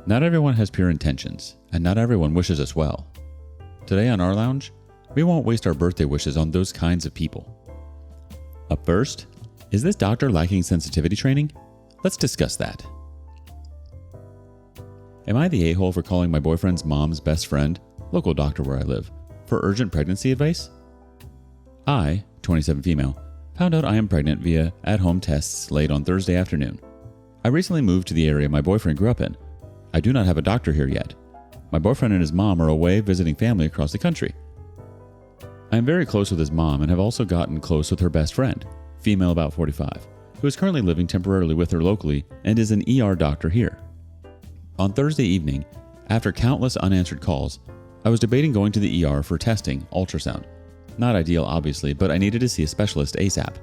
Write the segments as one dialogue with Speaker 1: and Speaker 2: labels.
Speaker 1: Not everyone has pure intentions, and not everyone wishes us well. Today on rLounge, we won't waste our birthday wishes on those kinds of people. Up first, is this doctor lacking sensitivity training? Let's discuss that. Am I the a-hole for calling my boyfriend's mom's best friend, local doctor where I live, for urgent pregnancy advice? I, 27 female, found out I am pregnant via at-home tests late on Thursday afternoon. I recently moved to the area my boyfriend grew up in. I do not have a doctor here yet. My boyfriend and his mom are away visiting family across the country. I am very close with his mom and have also gotten close with her best friend, female about 45, who is currently living temporarily with her locally and is an ER doctor here. On Thursday evening, after countless unanswered calls, I was debating going to the ER for testing, ultrasound. Not ideal, obviously, but I needed to see a specialist ASAP.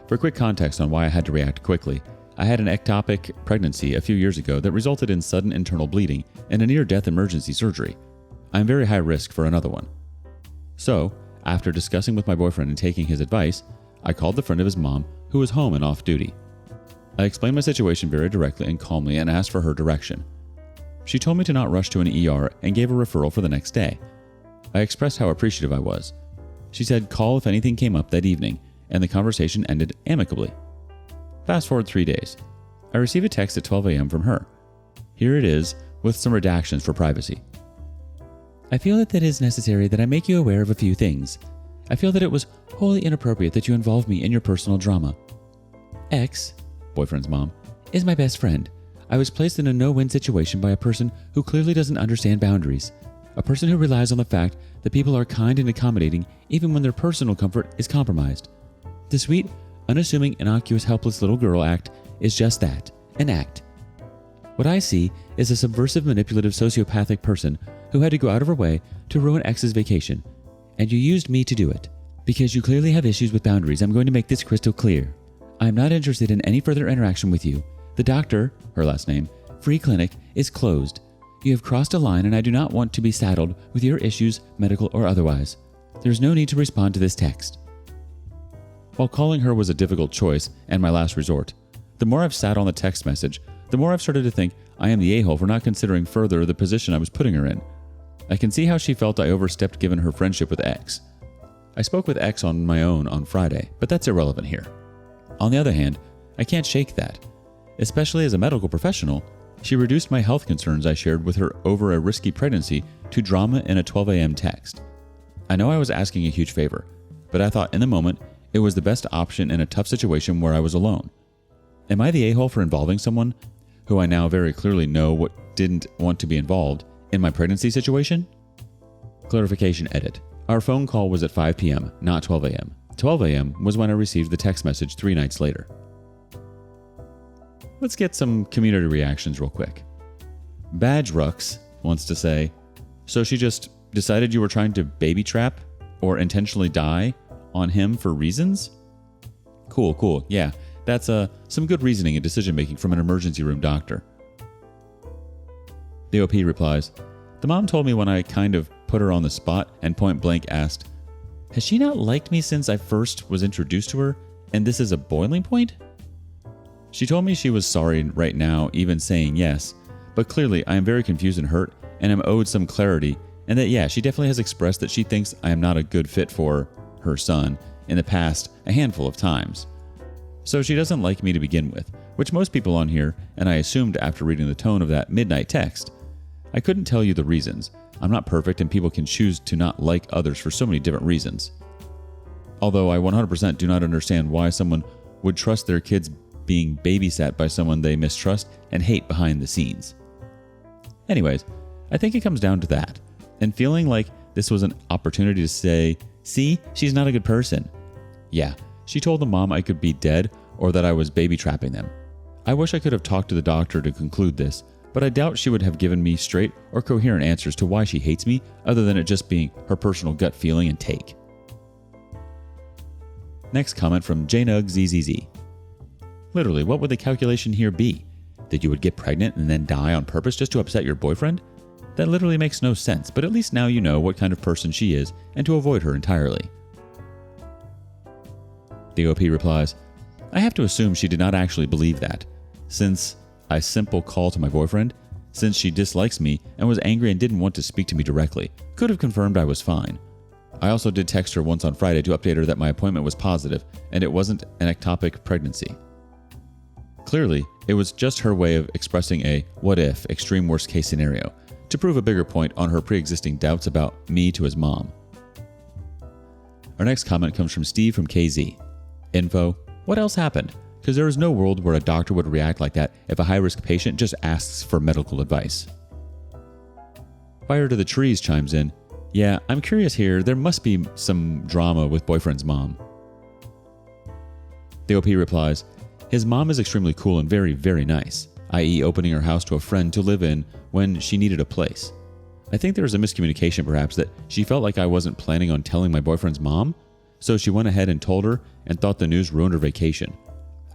Speaker 1: For quick context on why I had to react quickly, I had an ectopic pregnancy a few years ago that resulted in sudden internal bleeding and a near-death emergency surgery. I am very high risk for another one. So, after discussing with my boyfriend and taking his advice, I called the friend of his mom who was home and off duty. I explained my situation very directly and calmly and asked for her direction. She told me to not rush to an ER and gave a referral for the next day. I expressed how appreciative I was. She said call if anything came up that evening, and the conversation ended amicably. Fast forward 3 days. I receive a text at 12 a.m. from her. Here it is, with some redactions for privacy. I feel that it is necessary that I make you aware of a few things. I feel that it was wholly inappropriate that you involve me in your personal drama. X, boyfriend's mom, is my best friend. I was placed in a no-win situation by a person who clearly doesn't understand boundaries. A person who relies on the fact that people are kind and accommodating even when their personal comfort is compromised. The sweet, unassuming, innocuous, helpless little girl act is just that, an act. What I see is a subversive, manipulative, sociopathic person who had to go out of her way to ruin X's vacation. And you used me to do it. Because you clearly have issues with boundaries, I'm going to make this crystal clear. I am not interested in any further interaction with you. The doctor, her last name, free clinic, is closed. You have crossed a line and I do not want to be saddled with your issues, medical or otherwise. There's no need to respond to this text. While calling her was a difficult choice and my last resort, the more I've sat on the text message, the more I've started to think I am the a-hole for not considering further the position I was putting her in. I can see how she felt I overstepped given her friendship with X. I spoke with X on my own on Friday, but that's irrelevant here. On the other hand, I can't shake that. Especially as a medical professional, she reduced my health concerns I shared with her over a risky pregnancy to drama in a 12 a.m. text. I know I was asking a huge favor, but I thought in the moment it was the best option in a tough situation where I was alone. Am I the a-hole for involving someone who I now very clearly know what didn't want to be involved in my pregnancy situation? Clarification edit. Our phone call was at 5 p.m., not 12 a.m. 12 a.m. was when I received the text message 3 nights later. Let's get some community reactions real quick. Badge Rux wants to say, so she just decided you were trying to baby trap or intentionally die on him for reasons? Cool. Yeah, that's some good reasoning and decision making from an emergency room doctor. The OP replies, the mom told me when I kind of put her on the spot and point blank asked, has she not liked me since I first was introduced to her and this is a boiling point? She told me she was sorry right now even saying yes, but clearly I am very confused and hurt and am owed some clarity, and that yeah, she definitely has expressed that she thinks I am not a good fit for her son in the past a handful of times. So she doesn't like me to begin with, which most people on here, and I assumed after reading the tone of that midnight text. I couldn't tell you the reasons. I'm not perfect and people can choose to not like others for so many different reasons. Although I 100% do not understand why someone would trust their kids being babysat by someone they mistrust and hate behind the scenes. Anyways, I think it comes down to that, and feeling like this was an opportunity to say, see, she's not a good person. Yeah, she told the mom I could be dead or that I was baby trapping them. I wish I could have talked to the doctor to conclude this, but I doubt she would have given me straight or coherent answers to why she hates me other than it just being her personal gut feeling and take. Next comment from JNUGZZZ. Literally, what would the calculation here be? That you would get pregnant and then die on purpose just to upset your boyfriend? That literally makes no sense, but at least now you know what kind of person she is and to avoid her entirely. The OP replies, I have to assume she did not actually believe that, since a simple call to my boyfriend, since she dislikes me and was angry and didn't want to speak to me directly. Could have confirmed I was fine. I also did text her once on Friday to update her that my appointment was positive and it wasn't an ectopic pregnancy. Clearly, it was just her way of expressing a what-if, extreme worst-case scenario to prove a bigger point on her pre-existing doubts about me to his mom. Our next comment comes from Steve from KZ. Info: what else happened? Because there is no world where a doctor would react like that if a high-risk patient just asks for medical advice. Fire to the Trees chimes in. Yeah, I'm curious here. There must be some drama with boyfriend's mom. The OP replies, his mom is extremely cool and very, very nice, i.e. opening her house to a friend to live in when she needed a place. I think there was a miscommunication perhaps that she felt like I wasn't planning on telling my boyfriend's mom, so she went ahead and told her and thought the news ruined her vacation.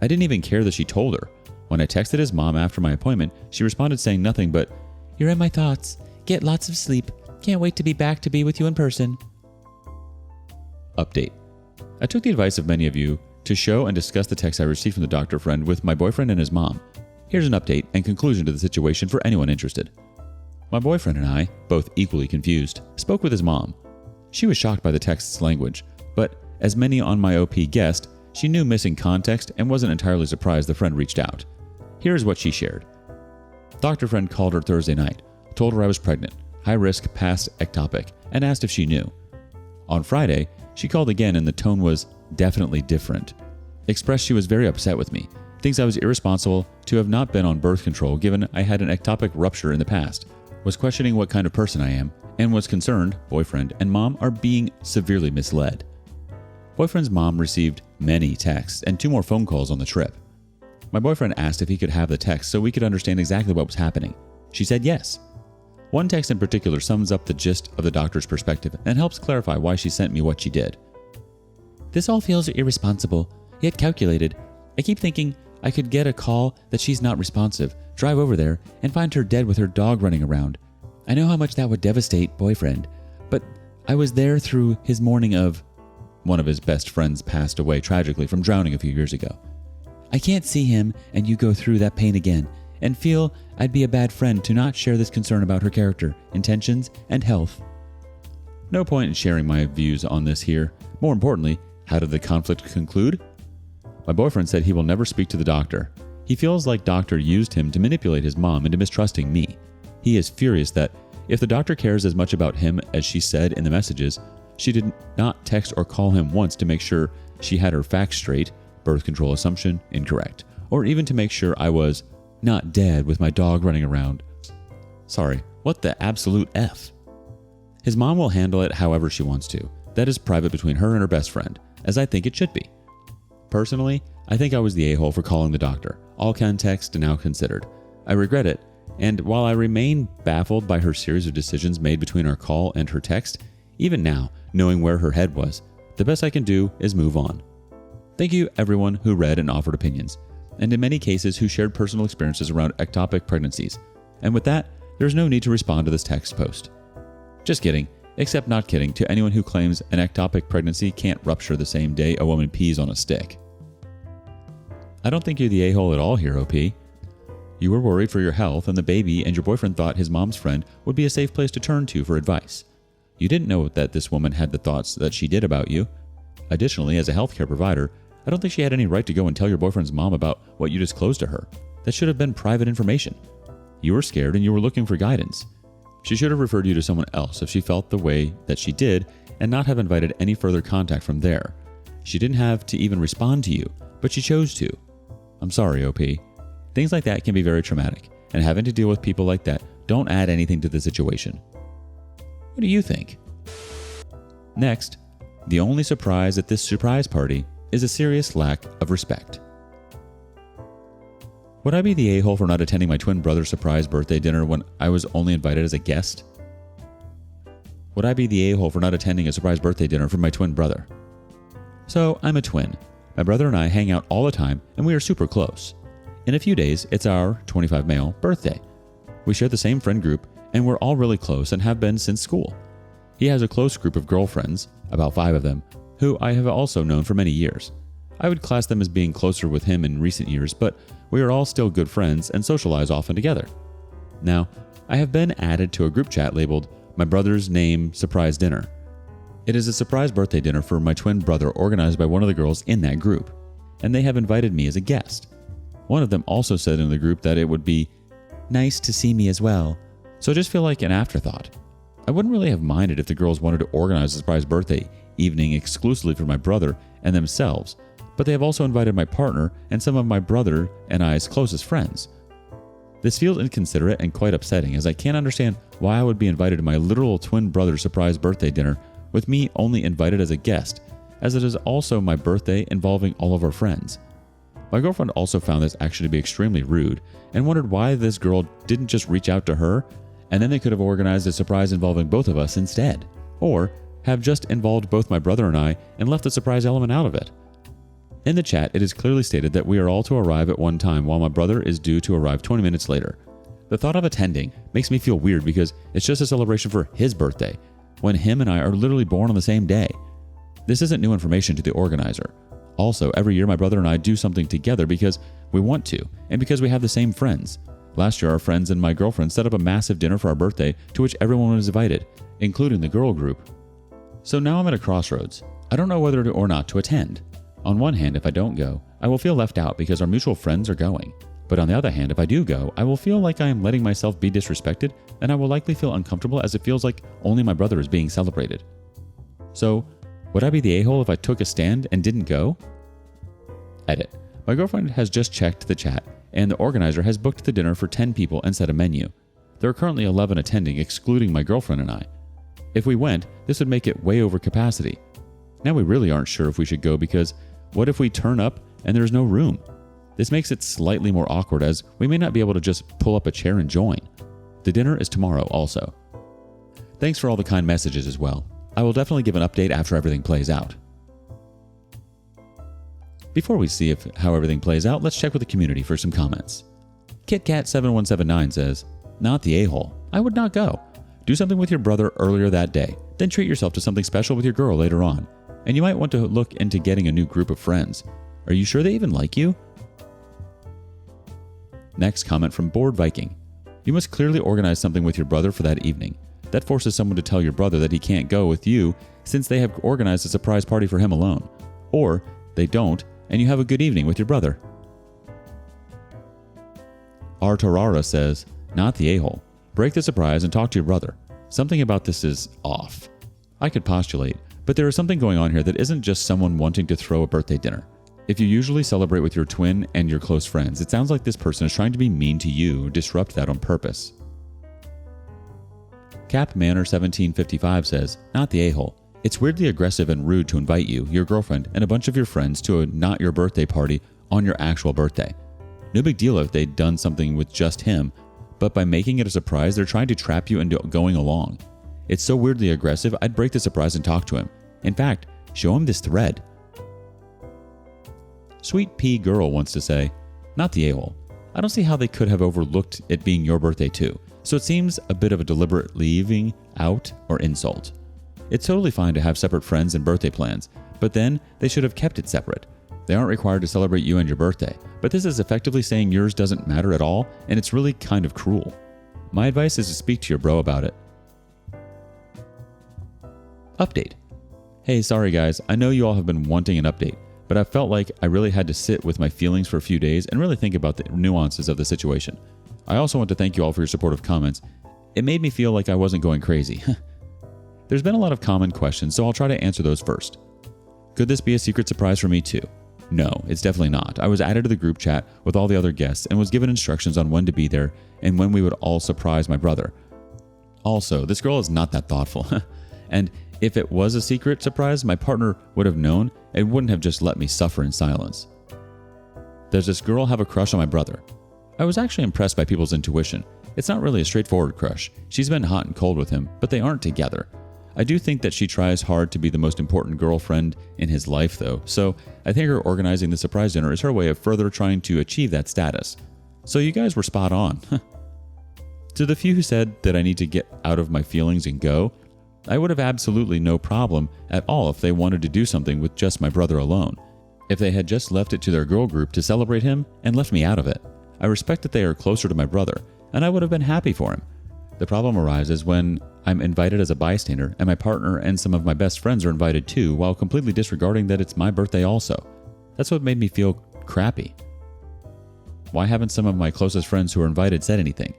Speaker 1: I didn't even care that she told her. When I texted his mom after my appointment, she responded saying nothing but, "You're in my thoughts. Get lots of sleep. Can't wait to be back to be with you in person." Update. I took the advice of many of you to show and discuss the text I received from the doctor friend with my boyfriend and his mom. Here's an update and conclusion to the situation for anyone interested. My boyfriend and I, both equally confused, spoke with his mom. She was shocked by the text's language, but as many on my OP guessed, she knew missing context and wasn't entirely surprised the friend reached out. Here's what she shared. Doctor friend called her Thursday night, told her I was pregnant, high risk past ectopic, and asked if she knew. On Friday, she called again and the tone was definitely different. Expressed she was very upset with me, thinks I was irresponsible to have not been on birth control given I had an ectopic rupture in the past, was questioning what kind of person I am, and was concerned boyfriend and mom are being severely misled. Boyfriend's mom received many texts and 2 more phone calls on the trip. My boyfriend asked if he could have the text so we could understand exactly what was happening. She said yes. One text in particular sums up the gist of the doctor's perspective and helps clarify why she sent me what she did. This all feels irresponsible, yet calculated. I keep thinking I could get a call that she's not responsive, drive over there, and find her dead with her dog running around. I know how much that would devastate boyfriend, but I was there through his mourning of... One of his best friends passed away tragically from drowning a few years ago. I can't see him and you go through that pain again, and feel I'd be a bad friend to not share this concern about her character, intentions, and health. No point in sharing my views on this here. More importantly, how did the conflict conclude? My boyfriend said he will never speak to the doctor. He feels like doctor used him to manipulate his mom into mistrusting me. He is furious that if the doctor cares as much about him as she said in the messages, she did not text or call him once to make sure she had her facts straight, birth control assumption incorrect, or even to make sure I was not dead with my dog running around. Sorry, what the absolute F? His mom will handle it however she wants to. That is private between her and her best friend, as I think it should be. Personally, I think I was the a-hole for calling the doctor, all context now considered. I regret it, and while I remain baffled by her series of decisions made between our call and her text, even now, knowing where her head was, the best I can do is move on. Thank you everyone who read and offered opinions, and in many cases who shared personal experiences around ectopic pregnancies. And with that, there's no need to respond to this text post. Just kidding, except not kidding to anyone who claims an ectopic pregnancy can't rupture the same day a woman pees on a stick. I don't think you're the a-hole at all here, OP. You were worried for your health and the baby, and your boyfriend thought his mom's friend would be a safe place to turn to for advice. You didn't know that this woman had the thoughts that she did about you. Additionally, as a healthcare provider, I don't think she had any right to go and tell your boyfriend's mom about what you disclosed to her. That should have been private information. You were scared and you were looking for guidance. She should have referred you to someone else if she felt the way that she did and not have invited any further contact from there. She didn't have to even respond to you, but she chose to. I'm sorry, OP. Things like that can be very traumatic, and having to deal with people like that don't add anything to the situation. What do you think? Next, the only surprise at this surprise party is a serious lack of respect. Would I be the a-hole for not attending my twin brother's surprise birthday dinner when I was only invited as a guest? Would I be the a-hole for not attending a surprise birthday dinner for my twin brother? So, I'm a twin. My brother and I hang out all the time, and we are super close. In a few days, it's our 25 male birthday. We share the same friend group, and we're all really close and have been since school. He has a close group of girlfriends, about 5 of them, who I have also known for many years. I would class them as being closer with him in recent years, but we are all still good friends and socialize often together. Now, I have been added to a group chat labeled My Brother's Name Surprise Dinner. It is a surprise birthday dinner for my twin brother organized by one of the girls in that group, and they have invited me as a guest. One of them also said in the group that it would be nice to see me as well, so I just feel like an afterthought. I wouldn't really have minded if the girls wanted to organize a surprise birthday evening exclusively for my brother and themselves, but they have also invited my partner and some of my brother and I's closest friends. This feels inconsiderate and quite upsetting, as I can't understand why I would be invited to my literal twin brother's surprise birthday dinner with me only invited as a guest, as it is also my birthday involving all of our friends. My girlfriend also found this actually to be extremely rude and wondered why this girl didn't just reach out to her, and then they could have organized a surprise involving both of us instead, or have just involved both my brother and I and left the surprise element out of it. In the chat, it is clearly stated that we are all to arrive at one time while my brother is due to arrive 20 minutes later. The thought of attending makes me feel weird because it's just a celebration for his birthday, when him and I are literally born on the same day. This isn't new information to the organizer. Also, every year my brother and I do something together because we want to, and because we have the same friends. Last year, our friends and my girlfriend set up a massive dinner for our birthday to which everyone was invited, including the girl group. So now I'm at a crossroads. I don't know whether or not to attend. On one hand, if I don't go, I will feel left out because our mutual friends are going. But on the other hand, if I do go, I will feel like I am letting myself be disrespected, and I will likely feel uncomfortable as it feels like only my brother is being celebrated. So, would I be the a-hole if I took a stand and didn't go? Edit. My girlfriend has just checked the chat, and the organizer has booked the dinner for 10 people and set a menu. There are currently 11 attending, excluding my girlfriend and I. If we went, this would make it way over capacity. Now we really aren't sure if we should go because what if we turn up and there's no room? This makes it slightly more awkward as we may not be able to just pull up a chair and join. The dinner is tomorrow also. Thanks for all the kind messages as well. I will definitely give an update after everything plays out. Before we see how everything plays out, let's check with the community for some comments. KitKat7179 says, not the a-hole. I would not go. Do something with your brother earlier that day, then treat yourself to something special with your girl later on. And you might want to look into getting a new group of friends. Are you sure they even like you? Next comment from Bored Viking. You must clearly organize something with your brother for that evening. That forces someone to tell your brother that he can't go with you since they have organized a surprise party for him alone. Or they don't, and you have a good evening with your brother. Artarara says, not the a-hole. Break the surprise and talk to your brother. Something about this is off. I could postulate, but there is something going on here that isn't just someone wanting to throw a birthday dinner. If you usually celebrate with your twin and your close friends, it sounds like this person is trying to be mean to you, disrupt that on purpose. CapManor1755 says, not the a-hole. It's weirdly aggressive and rude to invite you, your girlfriend, and a bunch of your friends to a not your birthday party on your actual birthday. No big deal if they'd done something with just him, but by making it a surprise, they're trying to trap you into going along. It's so weirdly aggressive, I'd break the surprise and talk to him. In fact, show him this thread. Sweet P Girl wants to say, not the a-hole. I don't see how they could have overlooked it being your birthday too, so it seems a bit of a deliberate leaving out or insult. It's totally fine to have separate friends and birthday plans, but then they should have kept it separate. They aren't required to celebrate you and your birthday, but this is effectively saying yours doesn't matter at all, and it's really kind of cruel. My advice is to speak to your bro about it. Update. Hey, sorry guys, I know you all have been wanting an update, but I felt like I really had to sit with my feelings for a few days and really think about the nuances of the situation. I also want to thank you all for your supportive comments. It made me feel like I wasn't going crazy. There's been a lot of common questions, so I'll try to answer those first. Could this be a secret surprise for me too? No, it's definitely not. I was added to the group chat with all the other guests and was given instructions on when to be there and when we would all surprise my brother. Also, this girl is not that thoughtful. And if it was a secret surprise, my partner would have known and wouldn't have just let me suffer in silence. Does this girl have a crush on my brother? I was actually impressed by people's intuition. It's not really a straightforward crush. She's been hot and cold with him, but they aren't together. I do think that she tries hard to be the most important girlfriend in his life though, so I think her organizing the surprise dinner is her way of further trying to achieve that status. So you guys were spot on. To the few who said that I need to get out of my feelings and go, I would have absolutely no problem at all if they wanted to do something with just my brother alone. If they had just left it to their girl group to celebrate him and left me out of it. I respect that they are closer to my brother, and I would have been happy for him. The problem arises when I'm invited as a bystander and my partner and some of my best friends are invited too, while completely disregarding that it's my birthday also. That's what made me feel crappy. Why haven't some of my closest friends who were invited said anything?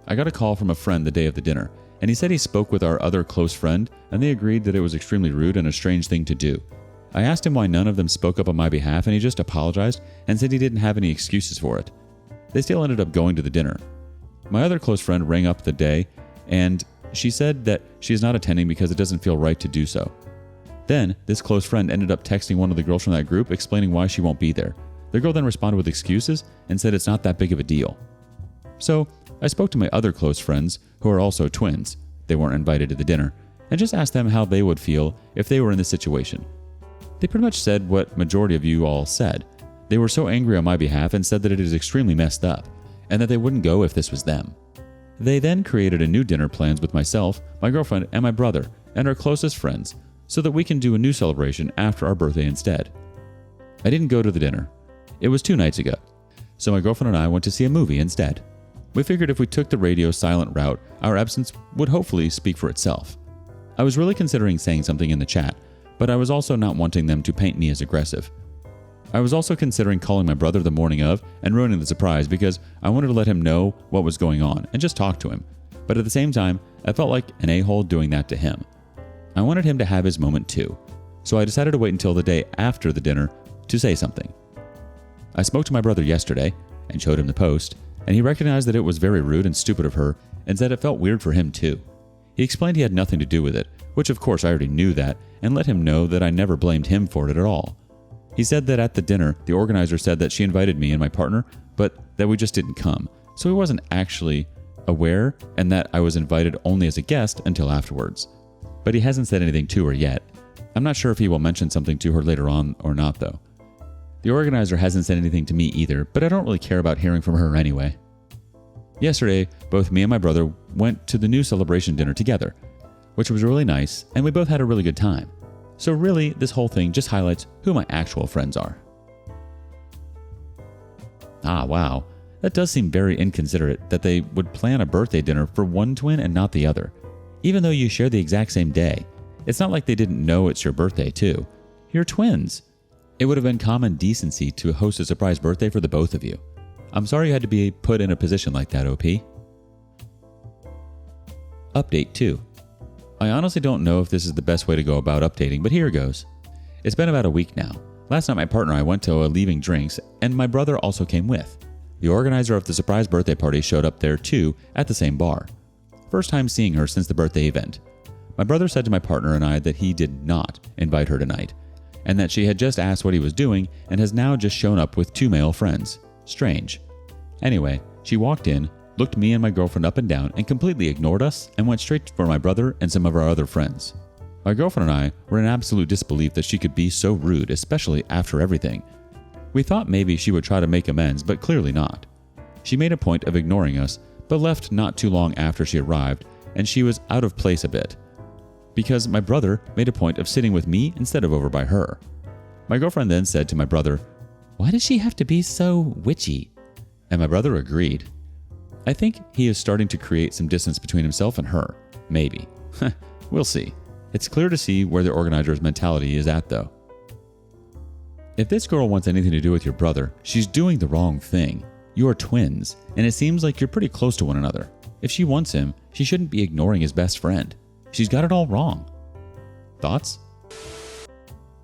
Speaker 1: I got a call from a friend the day of the dinner, and he said he spoke with our other close friend, and they agreed that it was extremely rude and a strange thing to do. I asked him why none of them spoke up on my behalf, and he just apologized and said he didn't have any excuses for it. They still ended up going to the dinner. My other close friend rang up the day, and she said that she is not attending because it doesn't feel right to do so. Then, this close friend ended up texting one of the girls from that group explaining why she won't be there. The girl then responded with excuses and said it's not that big of a deal. So, I spoke to my other close friends, who are also twins, they weren't invited to the dinner, and just asked them how they would feel if they were in this situation. They pretty much said what majority of you all said. They were so angry on my behalf and said that it is extremely messed up, and that they wouldn't go if this was them. They then created a new dinner plans with myself, my girlfriend, and my brother, and our closest friends, so that we can do a new celebration after our birthday instead. I didn't go to the dinner. It was 2 nights ago, so my girlfriend and I went to see a movie instead. We figured if we took the radio silent route, our absence would hopefully speak for itself. I was really considering saying something in the chat, but I was also not wanting them to paint me as aggressive. I was also considering calling my brother the morning of and ruining the surprise because I wanted to let him know what was going on and just talk to him. But at the same time, I felt like an a-hole doing that to him. I wanted him to have his moment too, so I decided to wait until the day after the dinner to say something. I spoke to my brother yesterday and showed him the post, and he recognized that it was very rude and stupid of her and said it felt weird for him too. He explained he had nothing to do with it, which of course I already knew that, and let him know that I never blamed him for it at all. He said that at the dinner, the organizer said that she invited me and my partner, but that we just didn't come, so he wasn't actually aware and that I was invited only as a guest until afterwards. But he hasn't said anything to her yet. I'm not sure if he will mention something to her later on or not though. The organizer hasn't said anything to me either, but I don't really care about hearing from her anyway. Yesterday, both me and my brother went to the new celebration dinner together, which was really nice, and we both had a really good time. So really, this whole thing just highlights who my actual friends are. Ah, wow. That does seem very inconsiderate that they would plan a birthday dinner for one twin and not the other, even though you share the exact same day. It's not like they didn't know it's your birthday too. You're twins. It would have been common decency to host a surprise birthday for the both of you. I'm sorry you had to be put in a position like that, OP. Update 2. I honestly don't know if this is the best way to go about updating, but here goes. It's been about a week now. Last night my partner and I went to a leaving drinks, and my brother also came with. The organizer of the surprise birthday party showed up there too at the same bar. First time seeing her since the birthday event. My brother said to my partner and I that he did not invite her tonight, and that she had just asked what he was doing and has now just shown up with 2 male friends. Strange. Anyway, she walked in, looked me and my girlfriend up and down, and completely ignored us and went straight for my brother and some of our other friends. My girlfriend and I were in absolute disbelief that she could be so rude, especially after everything. We thought maybe she would try to make amends, but clearly not. She made a point of ignoring us, but left not too long after she arrived, and she was out of place a bit, because my brother made a point of sitting with me instead of over by her. My girlfriend then said to my brother, "Why does she have to be so witchy?" And my brother agreed. I think he is starting to create some distance between himself and her. Maybe. We'll see. It's clear to see where the organizer's mentality is at though. If this girl wants anything to do with your brother, she's doing the wrong thing. You are twins, and it seems like you're pretty close to one another. If she wants him, she shouldn't be ignoring his best friend. She's got it all wrong. Thoughts?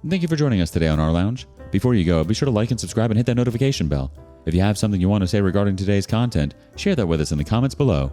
Speaker 1: Thank you for joining us today on rLounge. Before you go, be sure to like and subscribe and hit that notification bell. If you have something you want to say regarding today's content, share that with us in the comments below.